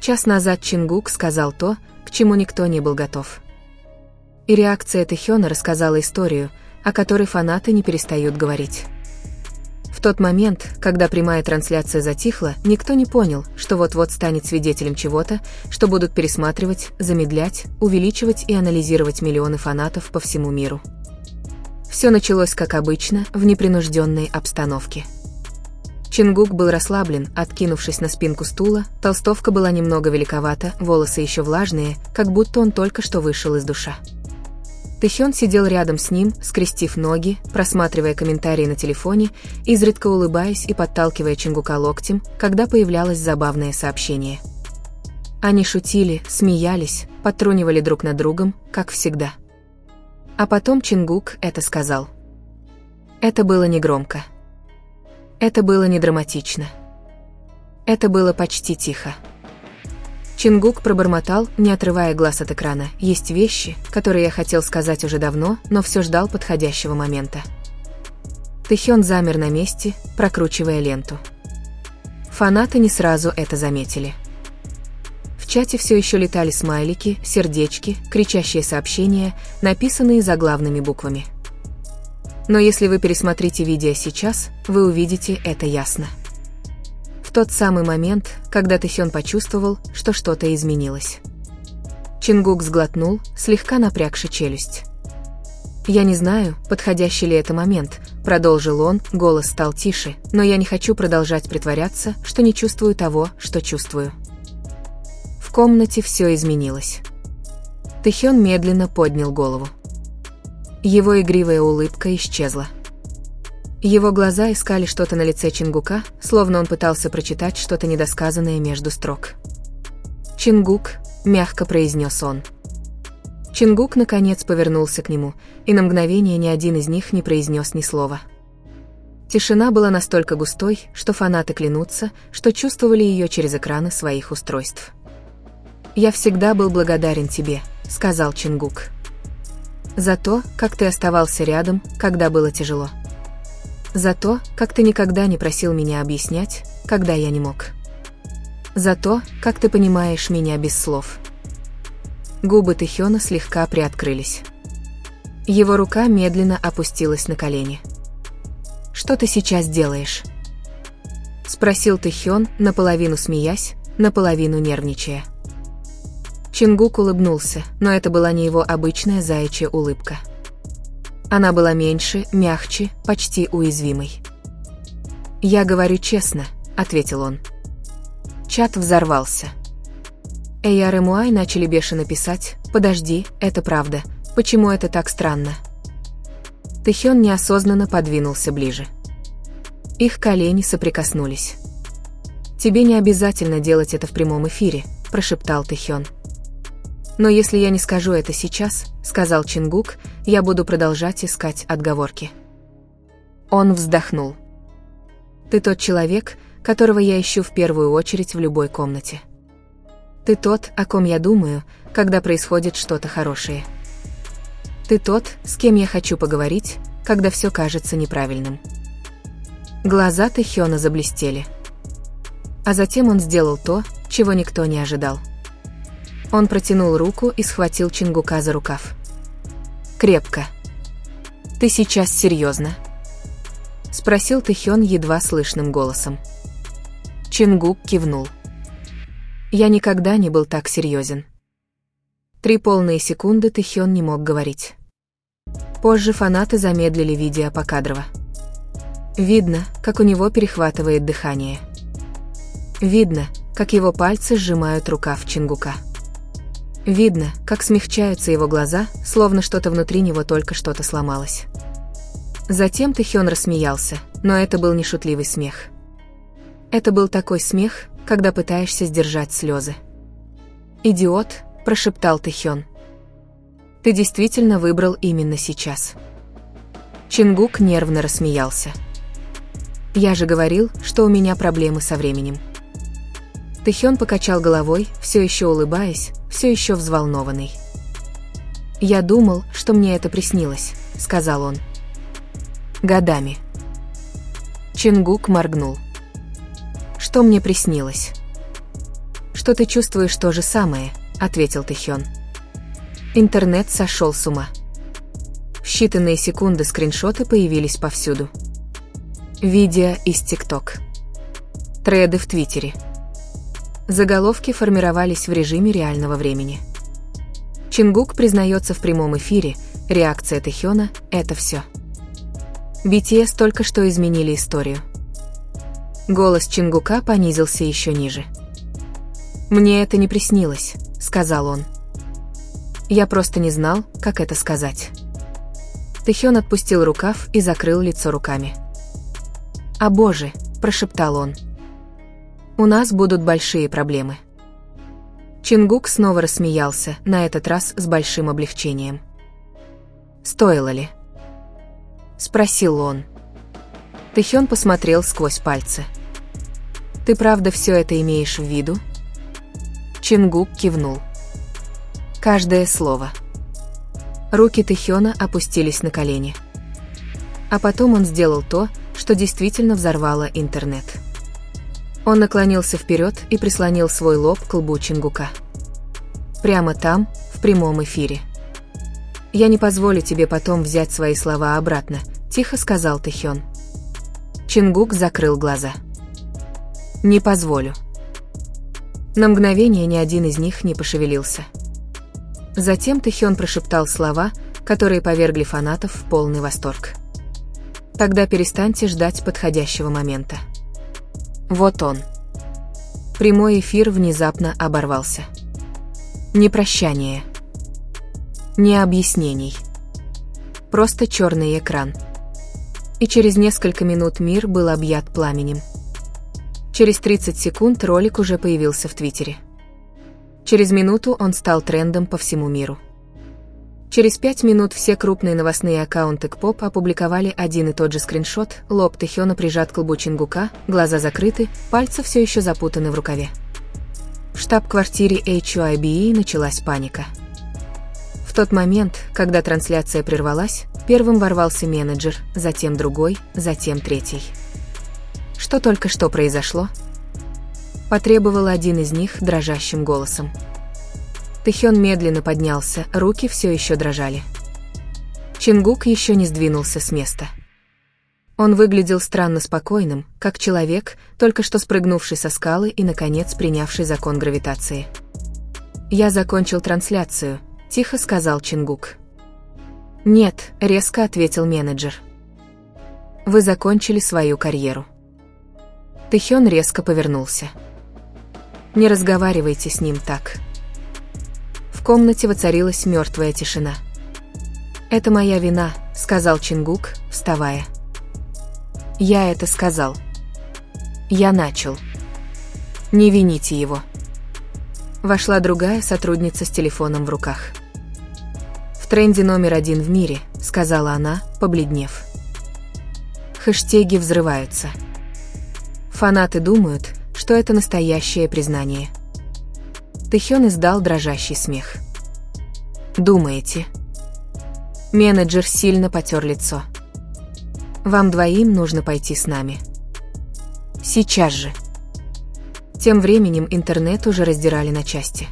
Час назад Чингук сказал то, к чему никто не был готов. И реакция Тэхёна рассказала историю, о которой фанаты не перестают говорить. В тот момент, когда прямая трансляция затихла, никто не понял, что вот-вот станет свидетелем чего-то, что будут пересматривать, замедлять, увеличивать и анализировать миллионы фанатов по всему миру. Все началось как обычно, в непринужденной обстановке. Чингук был расслаблен, откинувшись на спинку стула, толстовка была немного великовата, волосы еще влажные, как будто он только что вышел из душа. Тэхён сидел рядом с ним, скрестив ноги, просматривая комментарии на телефоне, изредка улыбаясь и подталкивая Чингука локтем, когда появлялось забавное сообщение. Они шутили, смеялись, подтрунивали друг над другом, как всегда. А потом Чингук это сказал. Это было негромко. Это было не драматично. Это было почти тихо. Чингук пробормотал, не отрывая глаз от экрана: «Есть вещи, которые я хотел сказать уже давно, но все ждал подходящего момента». Тэхён замер на месте, прокручивая ленту. Фанаты не сразу это заметили. В чате все еще летали смайлики, сердечки, кричащие сообщения, написанные заглавными буквами. Но если вы пересмотрите видео сейчас, вы увидите это ясно. В тот самый момент, когда Тэхён почувствовал, что что-то изменилось. Чингук сглотнул, слегка напрягши челюсть. «Я не знаю, подходящий ли это момент», — продолжил он, голос стал тише, «но я не хочу продолжать притворяться, что не чувствую того, что чувствую». В комнате все изменилось. Тэхён медленно поднял голову. Его игривая улыбка исчезла. Его глаза искали что-то на лице Чингука, словно он пытался прочитать что-то недосказанное между строк. «Чингук», — мягко произнес он. Чингук наконец повернулся к нему, и на мгновение ни один из них не произнес ни слова. Тишина была настолько густой, что фанаты клянутся, что чувствовали ее через экраны своих устройств. «Я всегда был благодарен тебе», — сказал Чингук. «За то, как ты оставался рядом, когда было тяжело. За то, как ты никогда не просил меня объяснять, когда я не мог. За то, как ты понимаешь меня без слов». Губы Тэхёна слегка приоткрылись. Его рука медленно опустилась на колени. «Что ты сейчас делаешь?» — спросил Тэхён, наполовину смеясь, наполовину нервничая. Чингук улыбнулся, но это была не его обычная заячья улыбка. Она была меньше, мягче, почти уязвимой. «Я говорю честно», — ответил он. Чат взорвался. Эйар и Муай начали бешено писать: «Подожди, это правда, почему это так странно?» Тэхён неосознанно подвинулся ближе. Их колени соприкоснулись. «Тебе не обязательно делать это в прямом эфире», — прошептал Тэхён. «Но если я не скажу это сейчас», — сказал Чингук, — «я буду продолжать искать отговорки». Он вздохнул. «Ты тот человек, которого я ищу в первую очередь в любой комнате. Ты тот, о ком я думаю, когда происходит что-то хорошее. Ты тот, с кем я хочу поговорить, когда все кажется неправильным». Глаза Тэхёна заблестели. А затем он сделал то, чего никто не ожидал. Он протянул руку и схватил Чингука за рукав. «Крепко. Ты сейчас серьезно?» — спросил Тэхён едва слышным голосом. Чингук кивнул. «Я никогда не был так серьезен». 3 полные секунды Тэхён не мог говорить. Позже фанаты замедлили видео покадрово. Видно, как у него перехватывает дыхание. Видно, как его пальцы сжимают рукав Чингука. Видно, как смягчаются его глаза, словно что-то внутри него только что-то сломалось. Затем Тэхён рассмеялся, но это был не шутливый смех. Это был такой смех, когда пытаешься сдержать слезы. «Идиот», — прошептал Тэхён. «Ты действительно выбрал именно сейчас». Чингук нервно рассмеялся. «Я же говорил, что у меня проблемы со временем». Тэхён покачал головой, все еще улыбаясь, все еще взволнованный. «Я думал, что мне это приснилось», — сказал он. «Годами». Чингук моргнул. «Что мне приснилось?» «Что ты чувствуешь то же самое», — ответил Тэхён. Интернет сошел с ума. В считанные секунды скриншоты появились повсюду. Видео из ТикТок. Треды в Твиттере. Заголовки формировались в режиме реального времени. Чингук признается в прямом эфире, реакция Тэхёна — это все. BTS только что изменили историю. Голос Чингука понизился еще ниже. «Мне это не приснилось», — сказал он. «Я просто не знал, как это сказать». Тэхён отпустил рукав и закрыл лицо руками. «О боже», — прошептал он. «У нас будут большие проблемы». Чингук снова рассмеялся, на этот раз с большим облегчением. «Стоило ли?» — спросил он. Тэхён посмотрел сквозь пальцы. «Ты правда все это имеешь в виду?» Чингук кивнул. Каждое слово. Руки Тэхёна опустились на колени. А потом он сделал то, что действительно взорвало интернет. Он наклонился вперед и прислонил свой лоб к лбу Чингука. Прямо там, в прямом эфире. «Я не позволю тебе потом взять свои слова обратно», — тихо сказал Тэхён. Чингук закрыл глаза. «Не позволю». На мгновение ни один из них не пошевелился. Затем Тэхён прошептал слова, которые повергли фанатов в полный восторг. «Тогда перестаньте ждать подходящего момента». Вот он. Прямой эфир внезапно оборвался. Ни прощания. Ни объяснений. Просто черный экран. И через несколько минут мир был объят пламенем. Через 30 секунд ролик уже появился в Твиттере. Через минуту он стал трендом по всему миру. Через 5 минут все крупные новостные аккаунты К-поп опубликовали один и тот же скриншот, лоб Тэхёна прижат к лбу Чингука, глаза закрыты, пальцы все еще запутаны в рукаве. В штаб-квартире HYBE началась паника. В тот момент, когда трансляция прервалась, первым ворвался менеджер, затем другой, затем третий. «Что только что произошло?» — потребовал один из них дрожащим голосом. Тэхён медленно поднялся, руки все еще дрожали. Чингук еще не сдвинулся с места. Он выглядел странно спокойным, как человек, только что спрыгнувший со скалы и, наконец, принявший закон гравитации. «Я закончил трансляцию», — тихо сказал Чингук. «Нет», — резко ответил менеджер. «Вы закончили свою карьеру». Тэхён резко повернулся. «Не разговаривайте с ним так». В комнате воцарилась мертвая тишина. «Это моя вина», — сказал Чингук, вставая. «Я это сказал. Я начал. Не вините его». Вошла другая сотрудница с телефоном в руках. «В тренде номер 1 в мире», — сказала она, побледнев. Хэштеги взрываются. Фанаты думают, что это настоящее признание. Тэхён издал дрожащий смех. «Думаете?» Менеджер сильно потер лицо. «Вам двоим нужно пойти с нами. Сейчас же». Тем временем интернет уже раздирали на части.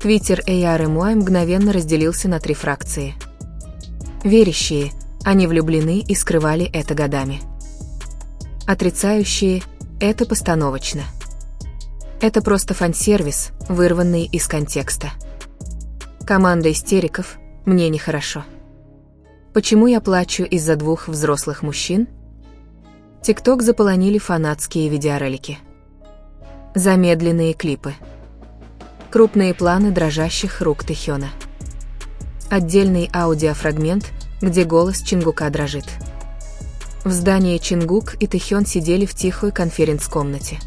Твиттер ARMY мгновенно разделился на 3 фракции. Верящие, они влюблены и скрывали это годами. Отрицающие – это постановочно. Это просто фан-сервис, вырванный из контекста. Команда истериков – мне нехорошо. Почему я плачу из-за 2 взрослых мужчин? ТикТок заполонили фанатские видеоролики. Замедленные клипы. Крупные планы дрожащих рук Тэхёна. Отдельный аудиофрагмент, где голос Чингука дрожит. В здании Чингук и Тэхён сидели в тихой конференц-комнате.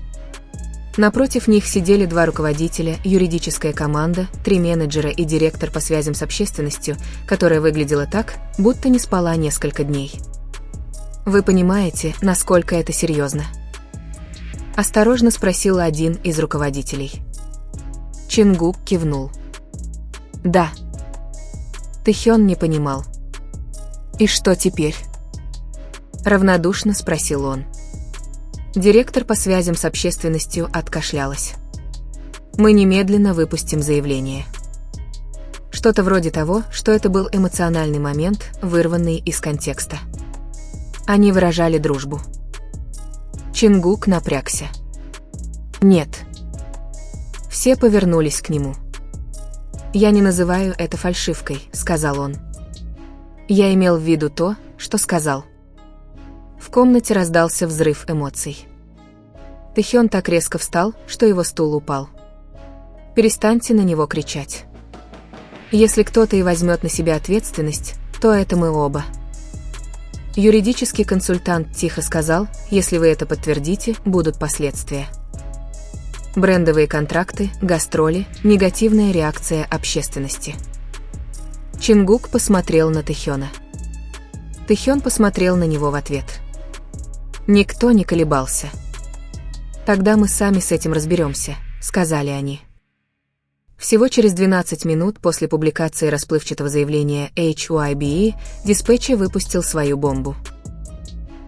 Напротив них сидели 2 руководителя, юридическая команда, 3 менеджера и директор по связям с общественностью, которая выглядела так, будто не спала несколько дней. «Вы понимаете, насколько это серьезно?» — осторожно спросил один из руководителей. Чингук кивнул. «Да». Тэхён не понимал. «И что теперь?» — равнодушно спросил он. Директор по связям с общественностью откашлялась. Мы немедленно выпустим заявление. Что-то вроде того, что это был эмоциональный момент, вырванный из контекста. Они выражали дружбу. Чингук напрягся. Нет. Все повернулись к нему. «Я не называю это фальшивкой», — сказал он. «Я имел в виду то, что сказал». В комнате раздался взрыв эмоций. Тэхён так резко встал, что его стул упал. «Перестаньте на него кричать. Если кто-то и возьмет на себя ответственность, то это мы оба». Юридический консультант тихо сказал: «Если вы это подтвердите, будут последствия. Брендовые контракты, гастроли, негативная реакция общественности». Чингук посмотрел на Тэхёна. Тэхён посмотрел на него в ответ. Никто не колебался. «Тогда мы сами с этим разберемся», — сказали они. Всего через 12 минут после публикации расплывчатого заявления HYBE Диспетче выпустил свою бомбу.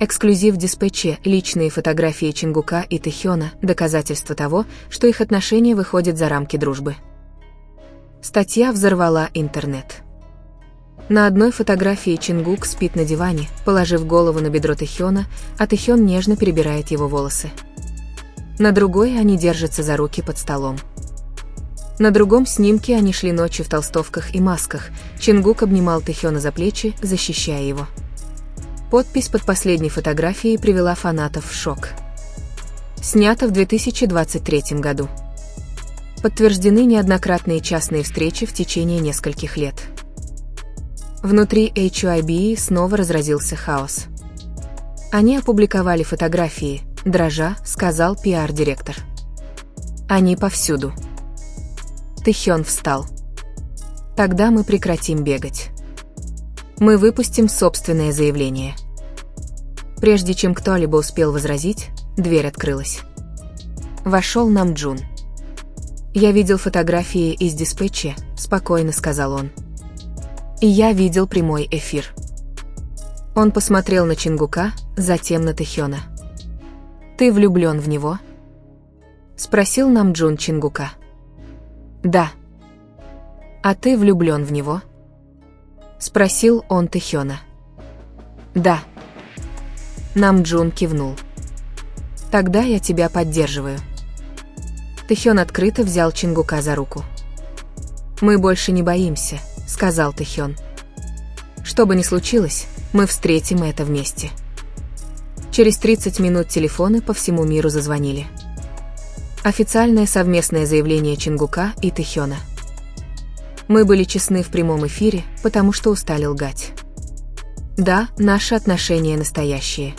Эксклюзив Диспетче, личные фотографии Чингука и Тэхёна, доказательство того, что их отношения выходят за рамки дружбы. Статья взорвала интернет. На одной фотографии Чингук спит на диване, положив голову на бедро Тэхёна, а Тэхён нежно перебирает его волосы. На другой они держатся за руки под столом. На другом снимке они шли ночью в толстовках и масках, Чингук обнимал Тэхёна за плечи, защищая его. Подпись под последней фотографией привела фанатов в шок. Снято в 2023 году. Подтверждены неоднократные частные встречи в течение нескольких лет. Внутри HYBE снова разразился хаос. Они опубликовали фотографии, дрожа, сказал пиар-директор. Они повсюду. Тэхён встал. Тогда мы прекратим бегать. Мы выпустим собственное заявление. Прежде чем кто-либо успел возразить, дверь открылась. Вошел Намджун. «Я видел фотографии из Диспетче», — спокойно сказал он. «И я видел прямой эфир». Он посмотрел на Чингука, затем на Тэхёна. «Ты влюблен в него?» — спросил Намджун Чингука. «Да». «А ты влюблен в него?» — спросил он Тэхёна. «Да». Намджун кивнул. «Тогда я тебя поддерживаю». Тэхён открыто взял Чингука за руку. «Мы больше не боимся», — сказал Тэхён. «Что бы ни случилось, мы встретим это вместе». Через 30 минут телефоны по всему миру зазвонили. Официальное совместное заявление Чингука и Тэхёна. Мы были честны в прямом эфире, потому что устали лгать. Да, наши отношения настоящие.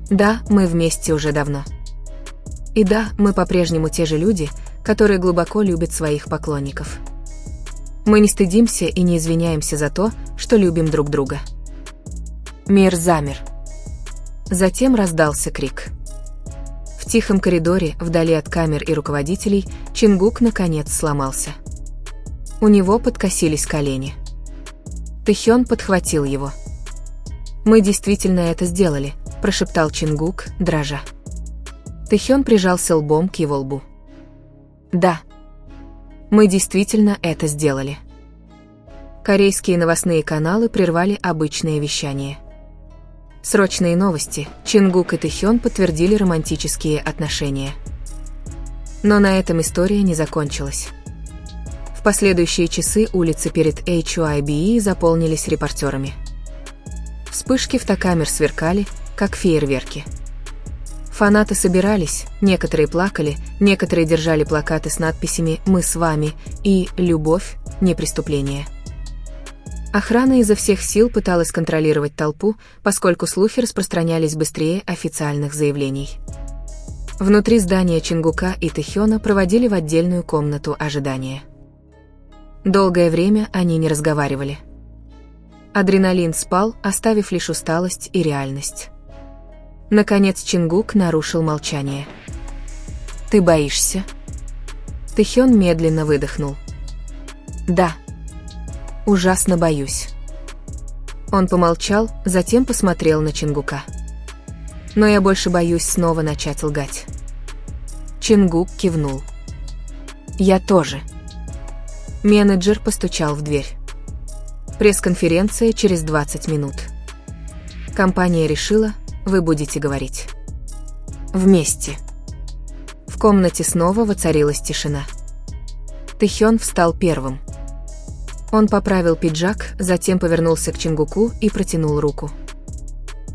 Да, мы вместе уже давно. И да, мы по-прежнему те же люди, которые глубоко любят своих поклонников. Мы не стыдимся и не извиняемся за то, что любим друг друга. Мир замер. Затем раздался крик. В тихом коридоре, вдали от камер и руководителей, Чингук наконец сломался. У него подкосились колени. Тэхён подхватил его. «Мы действительно это сделали», – прошептал Чингук, дрожа. Тэхён прижался лбом к его лбу. «Да. Мы действительно это сделали». Корейские новостные каналы прервали обычное вещание. Срочные новости. Чингук и Тэхён подтвердили романтические отношения. Но на этом история не закончилась. В последующие часы улицы перед HYBE заполнились репортерами. Вспышки фотокамер сверкали, как фейерверки. Фанаты собирались, некоторые плакали, некоторые держали плакаты с надписями «Мы с вами» и «Любовь, не преступление». Охрана изо всех сил пыталась контролировать толпу, поскольку слухи распространялись быстрее официальных заявлений. Внутри здания Чингука и Тэхёна проводили в отдельную комнату ожидания. Долгое время они не разговаривали. Адреналин спал, оставив лишь усталость и реальность. Наконец Чингук нарушил молчание. «Ты боишься?» Тэхён медленно выдохнул. «Да. Ужасно боюсь». Он помолчал, затем посмотрел на Чингука. «Но я больше боюсь снова начать лгать». Чингук кивнул. Я тоже. Менеджер постучал в дверь. Пресс-конференция через 20 минут. Компания решила, вы будете говорить. Вместе. В комнате снова воцарилась тишина. Тэхён встал первым. Он поправил пиджак, затем повернулся к Чингуку и протянул руку.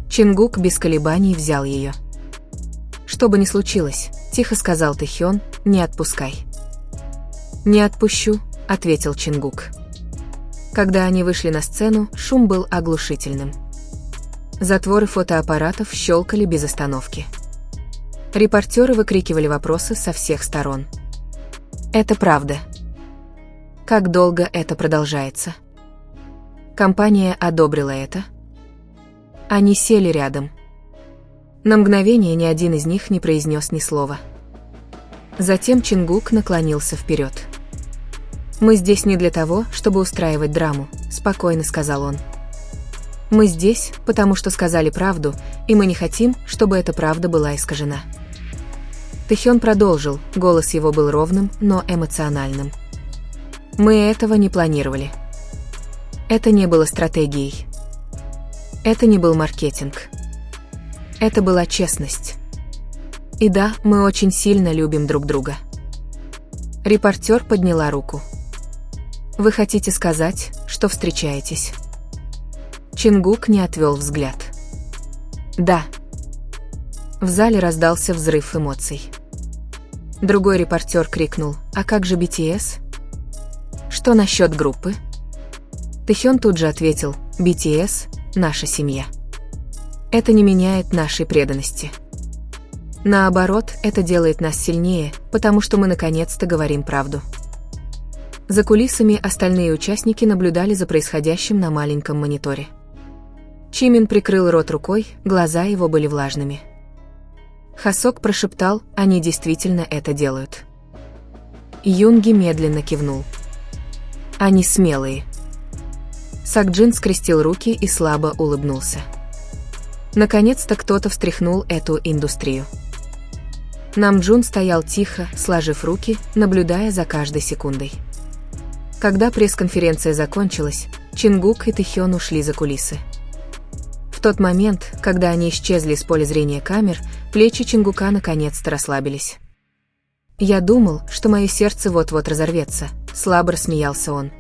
Чингук без колебаний взял ее. «Что бы ни случилось», — тихо сказал Тэхён, — «не отпускай». «Не отпущу», — ответил Чингук. Когда они вышли на сцену, шум был оглушительным. Затворы фотоаппаратов щелкали без остановки. Репортеры выкрикивали вопросы со всех сторон. «Это правда». «Как долго это продолжается?» «Компания одобрила это?» Они сели рядом. На мгновение ни один из них не произнес ни слова. Затем Чингук наклонился вперед. «Мы здесь не для того, чтобы устраивать драму», — спокойно сказал он. «Мы здесь, потому что сказали правду, и мы не хотим, чтобы эта правда была искажена». Тэхён продолжил, голос его был ровным, но эмоциональным. «Мы этого не планировали. Это не было стратегией. Это не был маркетинг. Это была честность. И да, мы очень сильно любим друг друга». Репортер подняла руку. «Вы хотите сказать, что встречаетесь?» Чингук не отвел взгляд. «Да». В зале раздался взрыв эмоций. Другой репортер крикнул: «А как же BTS?» «Что насчет группы?» Тэхён тут же ответил: «BTS – наша семья. Это не меняет нашей преданности. Наоборот, это делает нас сильнее, потому что мы наконец-то говорим правду». За кулисами остальные участники наблюдали за происходящим на маленьком мониторе. Чимин прикрыл рот рукой, глаза его были влажными. Хасок прошептал: «Они действительно это делают». Юнги медленно кивнул. «Они смелые». Сакджин скрестил руки и слабо улыбнулся. Наконец-то кто-то встряхнул эту индустрию. Намджун стоял тихо, сложив руки, наблюдая за каждой секундой. Когда пресс-конференция закончилась, Чингук и Тэхён ушли за кулисы. В тот момент, когда они исчезли с поля зрения камер, плечи Чингука наконец-то расслабились. «Я думал, что мое сердце вот-вот разорвется», — слабо рассмеялся он.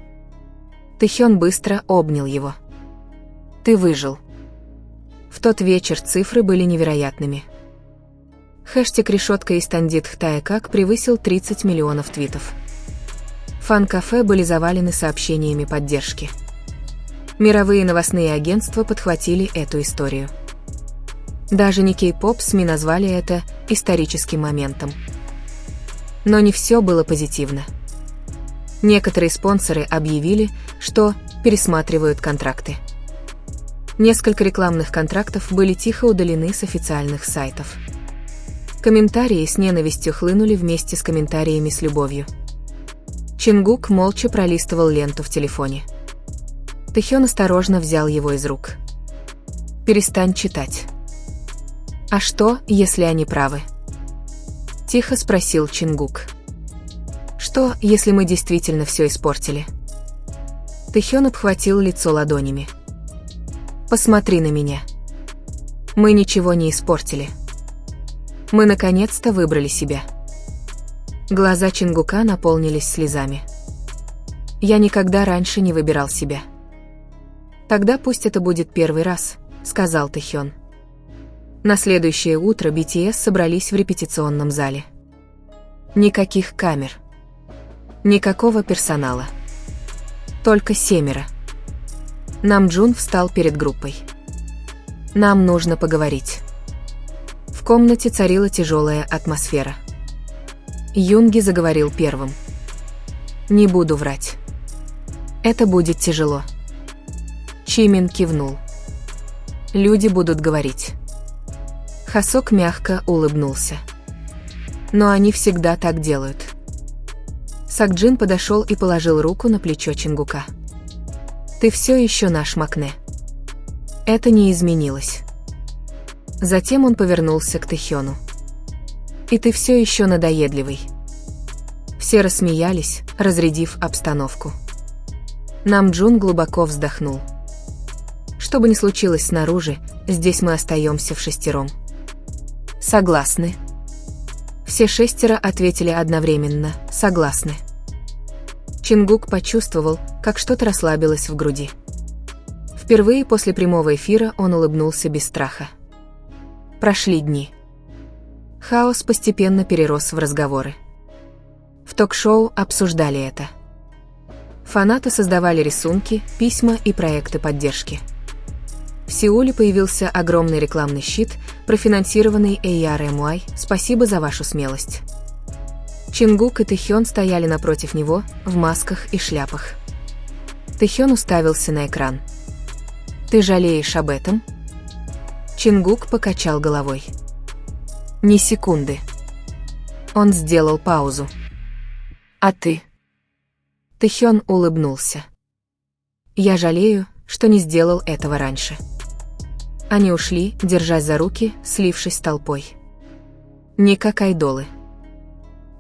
Тэхён быстро обнял его. «Ты выжил». В тот вечер цифры были невероятными. Хэштег «Решетка из Тандит Хтаякак» превысил 30 миллионов твитов. Фан-кафе были завалены сообщениями поддержки. Мировые новостные агентства подхватили эту историю. Даже не кей-поп СМИ назвали это историческим моментом. Но не все было позитивно. Некоторые спонсоры объявили, что пересматривают контракты. Несколько рекламных контрактов были тихо удалены с официальных сайтов. Комментарии с ненавистью хлынули вместе с комментариями с любовью. Чингук молча пролистывал ленту в телефоне. Тэхён осторожно взял его из рук. «Перестань читать». «А что, если они правы?» Тихо спросил Чингук. «Что, если мы действительно все испортили?» Тэхён обхватил лицо ладонями. «Посмотри на меня. Мы ничего не испортили. Мы наконец-то выбрали себя». Глаза Чингука наполнились слезами. «Я никогда раньше не выбирал себя». «Тогда пусть это будет первый раз», — сказал Тэхён. На следующее утро BTS собрались в репетиционном зале. Никаких камер. Никакого персонала. Только 7. Намджун встал перед группой. «Нам нужно поговорить». В комнате царила тяжелая атмосфера. Юнги заговорил первым. «Не буду врать. Это будет тяжело». Чимин кивнул. «Люди будут говорить». Хасок мягко улыбнулся. «Но они всегда так делают». Сакджин подошел и положил руку на плечо Чингука. «Ты все еще наш Макне. Это не изменилось». Затем он повернулся к Тэхёну. «И ты все еще надоедливый. Все рассмеялись, разрядив обстановку. Намджун глубоко вздохнул. Что бы ни случилось снаружи, здесь мы остаемся вшестером. Согласны? Все 6 ответили одновременно: согласны. Чингук почувствовал, как что-то расслабилось в груди. Впервые после прямого эфира он улыбнулся без страха. Прошли дни. Хаос постепенно перерос в разговоры. В ток-шоу обсуждали это. Фанаты создавали рисунки, письма и проекты поддержки. В Сеуле появился огромный рекламный щит, профинансированный ARMY «Спасибо за вашу смелость». Чингук и Тэхён стояли напротив него, в масках и шляпах. Тэхён уставился на экран. «Ты жалеешь об этом?» Чингук покачал головой. «Ни секунды». Он сделал паузу. «А ты?» Тэхён улыбнулся. «Я жалею, что не сделал этого раньше». Они ушли, держась за руки, слившись с толпой. Не как айдолы.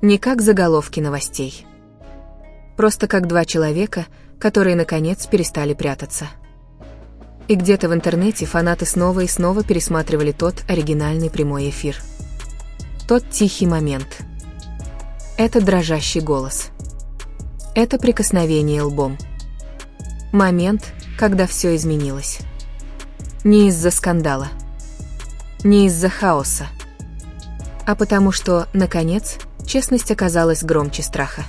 Не как заголовки новостей. Просто как 2 человека, которые наконец перестали прятаться. И где-то в интернете фанаты снова и снова пересматривали тот оригинальный прямой эфир. Тот тихий момент. Этот дрожащий голос. Это прикосновение лбом. Момент, когда все изменилось. Не из-за скандала. Не из-за хаоса. А потому что, наконец, честность оказалась громче страха.